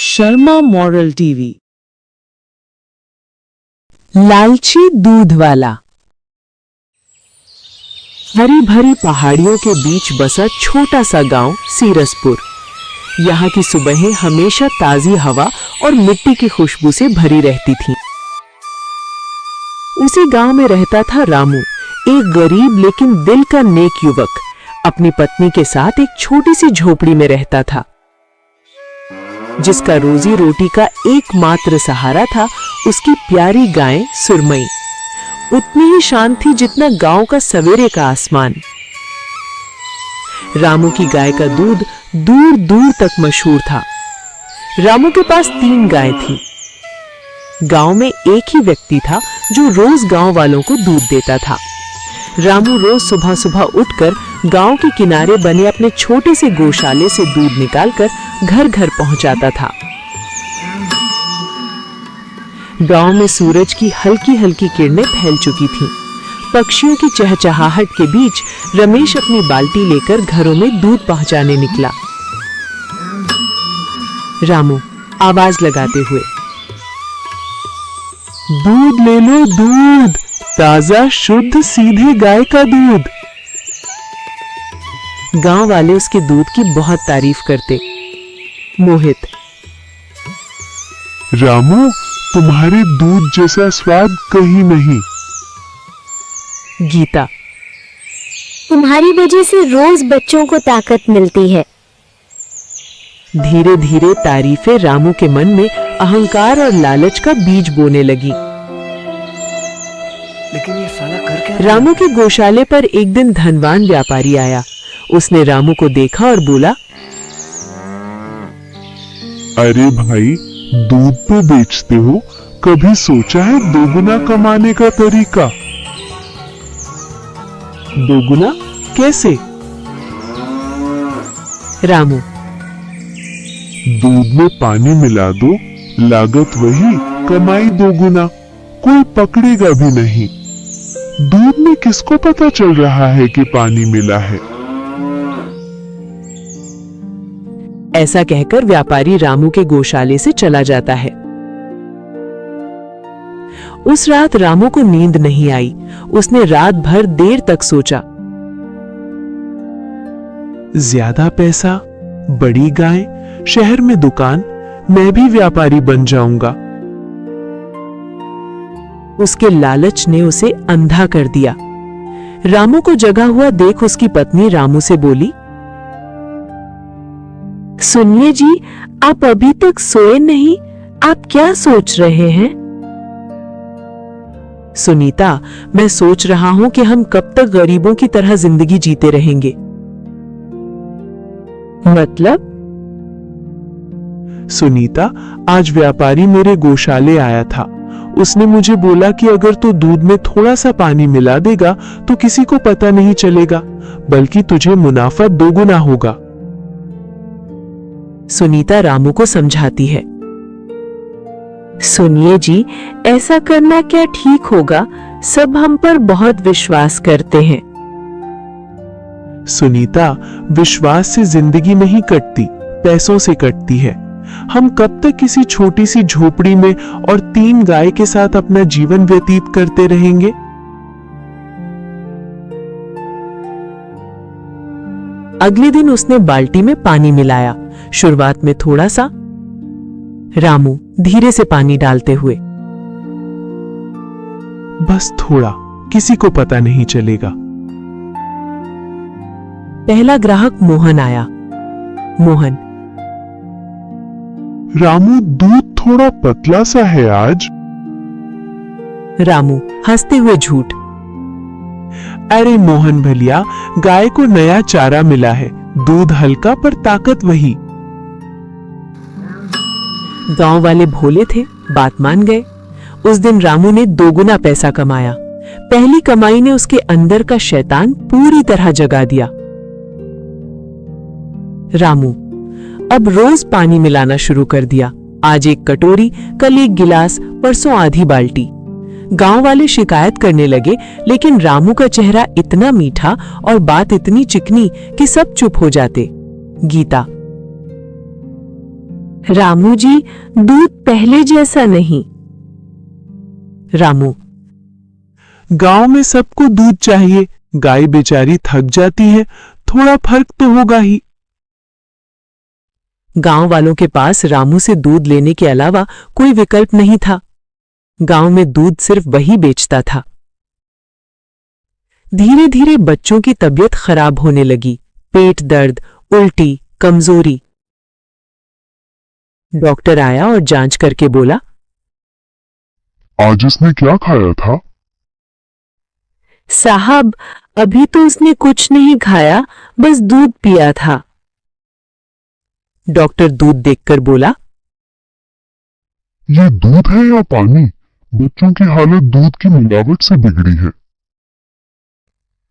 Sharma moral TV. लालची दूध वाला। हरी भरी पहाड़ियों के बीच बसा छोटा सा गांव सीरसपुर। यहाँ की सुबहें हमेशा ताजी हवा और मिट्टी की खुशबू से भरी रहती थीं। उसी गांव में रहता था रामू, एक गरीब लेकिन दिल का नेक युवक। अपनी पत्नी के साथ एक छोटी सी झोपड़ी में रहता था, जिसका रोजी रोटी का एकमात्र सहारा था उसकी प्यारी गाय सुरमई। उतनी ही शांत थी जितना गांव का सवेरे का आसमान। रामू की गाय का दूध दूर दूर तक मशहूर था। रामू के पास 3 गायें थीं। गांव में एक ही व्यक्ति था जो रोज गांव वालों को दूध देता था। रामू रोज सुबह सुबह उठकर गांव के किनारे बने अपने छोटे से गौशाले से दूध निकालकर घर घर पहुंचाता था। गांव में सूरज की हल्की हल्की किरणें फैल चुकी थीं। पक्षियों की चहचहाहट के बीच रमेश अपनी बाल्टी लेकर घरों में दूध पहुंचाने निकला। रामू आवाज लगाते हुए, दूध ले लो, दूध ताजा शुद्ध सीधे गाय का दूध। गांव वाले उसके दूध की बहुत तारीफ करते। मोहित, रामू तुम्हारे दूध जैसा स्वाद कहीं नहीं। गीता, तुम्हारी वजह से रोज बच्चों को ताकत मिलती है। धीरे धीरे तारीफें रामू के मन में अहंकार और लालच का बीज बोने लगी। लेकिन ये साला कर क्या? रामू के गौशाले पर एक दिन धनवान व्यापारी आया। उसने रामू को देखा और बोला, अरे भाई, दूध तो बेचते हो, कभी सोचा है दोगुना कमाने का तरीका? दोगुना कैसे? रामू, दूध में पानी मिला दो, लागत वही, कमाई दोगुना, कोई पकड़ेगा भी नहीं। दूध में किसको पता चल रहा है कि पानी मिला है? ऐसा कहकर व्यापारी रामू के गौशाले से चला जाता है। उस रात रामू को नींद नहीं आई। उसने रात भर देर तक सोचा। ज्यादा पैसा, बड़ी गाय, शहर में दुकान, मैं भी व्यापारी बन जाऊंगा। उसके लालच ने उसे अंधा कर दिया। रामू को जगा हुआ देख उसकी पत्नी रामू से बोली, सुनिए जी, आप अभी तक सोए नहीं, आप क्या सोच रहे हैं? सुनीता, मैं सोच रहा हूं कि हम कब तक गरीबों की तरह जिंदगी जीते रहेंगे। मतलब? सुनीता, आज व्यापारी मेरे गौशाले आया था। उसने मुझे बोला कि अगर तू दूध में थोड़ा सा पानी मिला देगा तो किसी को पता नहीं चलेगा, बल्कि तुझे मुनाफा दोगुना होगा। सुनीता रामू को समझाती है, सुनिए जी, ऐसा करना क्या ठीक होगा? सब हम पर बहुत विश्वास करते हैं। सुनीता, विश्वास से जिंदगी नहीं कटती, पैसों से कटती है। हम कब तक किसी छोटी सी झोपड़ी में और 3 गाय के साथ अपना जीवन व्यतीत करते रहेंगे? अगले दिन उसने बाल्टी में पानी मिलाया। शुरुआत में थोड़ा सा। रामू धीरे से पानी डालते हुए, बस थोड़ा, किसी को पता नहीं चलेगा। पहला ग्राहक मोहन आया। मोहन, रामू, दूध थोड़ा पतला सा है आज। रामू हंसते हुए झूठ, अरे मोहन भलिया, गाय को नया चारा मिला है, दूध हल्का पर ताकत वही। गांव वाले भोले थे, बात मान गए। उस दिन रामू ने दोगुना पैसा कमाया। पहली कमाई ने उसके अंदर का शैतान पूरी तरह जगा दिया। रामू अब रोज पानी मिलाना शुरू कर दिया। आज एक कटोरी, कल एक गिलास, परसों आधी बाल्टी। गांव वाले शिकायत करने लगे, लेकिन रामू का चेहरा इतना मीठा और बात इतनी चिकनी कि सब चुप हो जाते। गीता, रामू जी, दूध पहले जैसा नहीं। रामू, गांव में सबको दूध चाहिए, गाय बेचारी थक जाती है, थोड़ा फर्क तो होगा ही। गांव वालों के पास रामू से दूध लेने के अलावा कोई विकल्प नहीं था। गांव में दूध सिर्फ वही बेचता था। धीरे धीरे बच्चों की तबीयत खराब होने लगी। पेट दर्द, उल्टी, कमजोरी। डॉक्टर आया और जांच करके बोला, आज इसने क्या खाया था? साहब, अभी तो उसने कुछ नहीं खाया, बस दूध पिया था। डॉक्टर दूध देखकर बोला, ये दूध है या पानी? बच्चों की हालत दूध की मिलावट से बिगड़ी है।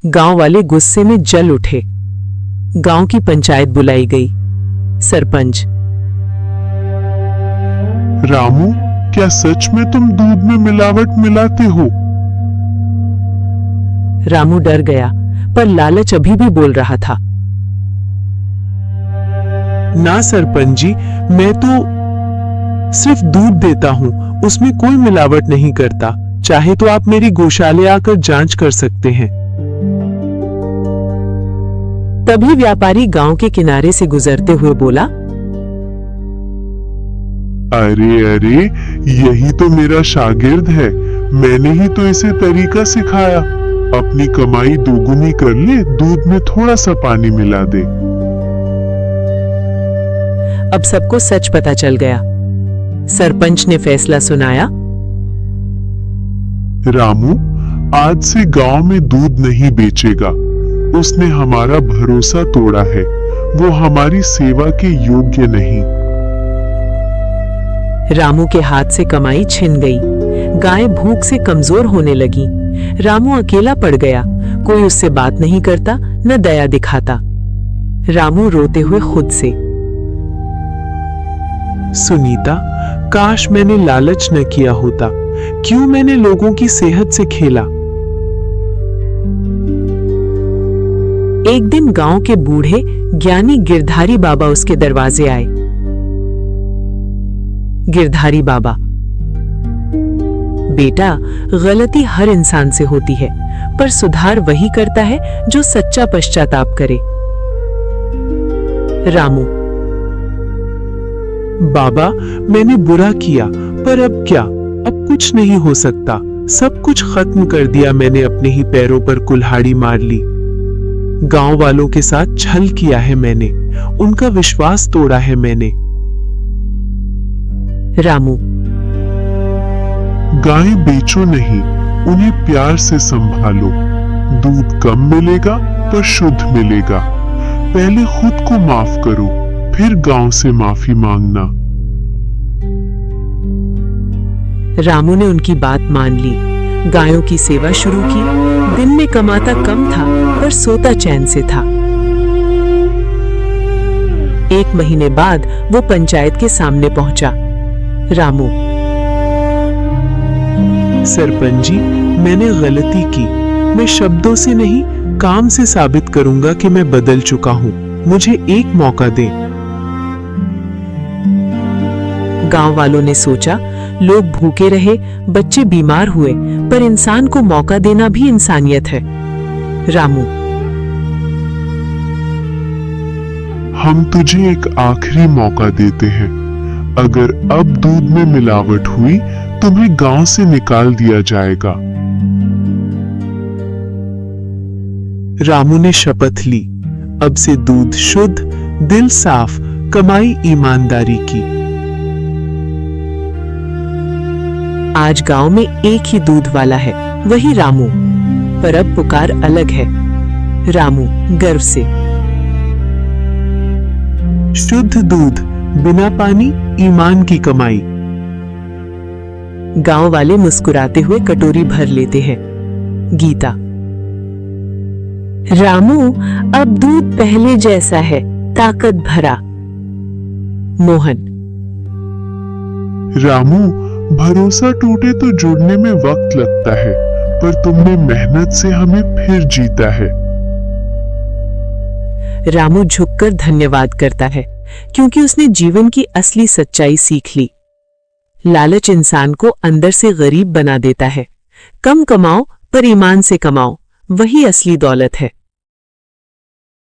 गांव वाले गुस्से में जल उठे। गांव की पंचायत बुलाई गई। सरपंच, रामू, क्या सच में तुम दूध में मिलावट मिलाते हो? रामू डर गया, पर लालच अभी भी बोल रहा था। ना सरपंच जी, मैं तो सिर्फ दूध देता हूं, उसमें कोई मिलावट नहीं करता। चाहे तो आप मेरी गौशाले आकर जांच कर सकते हैं। तभी व्यापारी गांव के किनारे से गुजरते हुए बोला, अरे अरे, यही तो मेरा शागिर्द है। मैंने ही तो इसे तरीका सिखाया। अपनी कमाई दोगुनी कर ले, दूध में थोड़ा सा पानी मिला दे। अब सबको सच पता चल गया। सरपंच ने फैसला सुनाया, रामू आज से गांव में दूध नहीं बेचेगा। उसने हमारा भरोसा तोड़ा है। वो हमारी सेवा के योग्य नहीं। रामू के हाथ से कमाई छिन गई। गाय भूख से कमजोर होने लगी। रामू अकेला पड़ गया। कोई उससे बात नहीं करता, न दया दिखाता। रामू रोते हुए खुद से, सुनीता, काश मैंने लालच न किया होता। क्यों मैंने लोगों की सेहत से खेला। एक दिन गांव के बूढ़े ज्ञानी गिरधारी बाबा उसके दरवाजे आए। गिरधारी बाबा, बेटा, गलती हर इंसान से होती है, पर सुधार वही करता है जो सच्चा पश्चाताप करे। रामू, बाबा, मैंने बुरा किया, पर अब क्या? अब कुछ नहीं हो सकता। सब कुछ खत्म कर दिया मैंने। अपने ही पैरों पर कुल्हाड़ी मार ली। गांव वालों के साथ छल किया है मैंने। उनका विश्वास तोड़ा है मैंने। रामू, गाय बेचो नहीं, उन्हें प्यार से संभालो। दूध कम मिलेगा पर शुद्ध मिलेगा। पहले खुद को माफ करो, फिर गांव से माफी मांगना। रामू ने उनकी बात मान ली। गायों की सेवा शुरू की। दिन में कमाता कम था, पर सोता चैन से था। 1 महीने बाद वो पंचायत के सामने पहुंचा। रामू, सरपंच जी, मैंने गलती की। मैं शब्दों से नहीं, काम से साबित करूंगा कि मैं बदल चुका हूं। मुझे एक मौका दें। गांव वालों ने सोचा, लोग भूखे रहे, बच्चे बीमार हुए, पर इंसान को मौका देना भी इंसानियत है। रामू, हम तुझे एक आखिरी मौका देते हैं। अगर अब दूध में मिलावट हुई, तुम्हें गांव से निकाल दिया जाएगा। रामू ने शपथ ली। अब से दूध शुद्ध, दिल साफ, कमाई ईमानदारी की। आज गांव में एक ही दूध वाला है, वही रामू। पर अब पुकार अलग है। रामू गर्व से, शुद्ध दूध, बिना पानी, ईमान की कमाई। गांव वाले मुस्कुराते हुए कटोरी भर लेते हैं। गीता, रामू, अब दूध पहले जैसा है, ताकत भरा। मोहन, रामू, भरोसा टूटे तो जुड़ने में वक्त लगता है, पर तुमने मेहनत से हमें फिर जीता है। रामू झुककर धन्यवाद करता है। क्योंकि उसने जीवन की असली सच्चाई सीख ली। लालच इंसान को अंदर से गरीब बना देता है। कम कमाओ पर ईमान से कमाओ, वही असली दौलत है।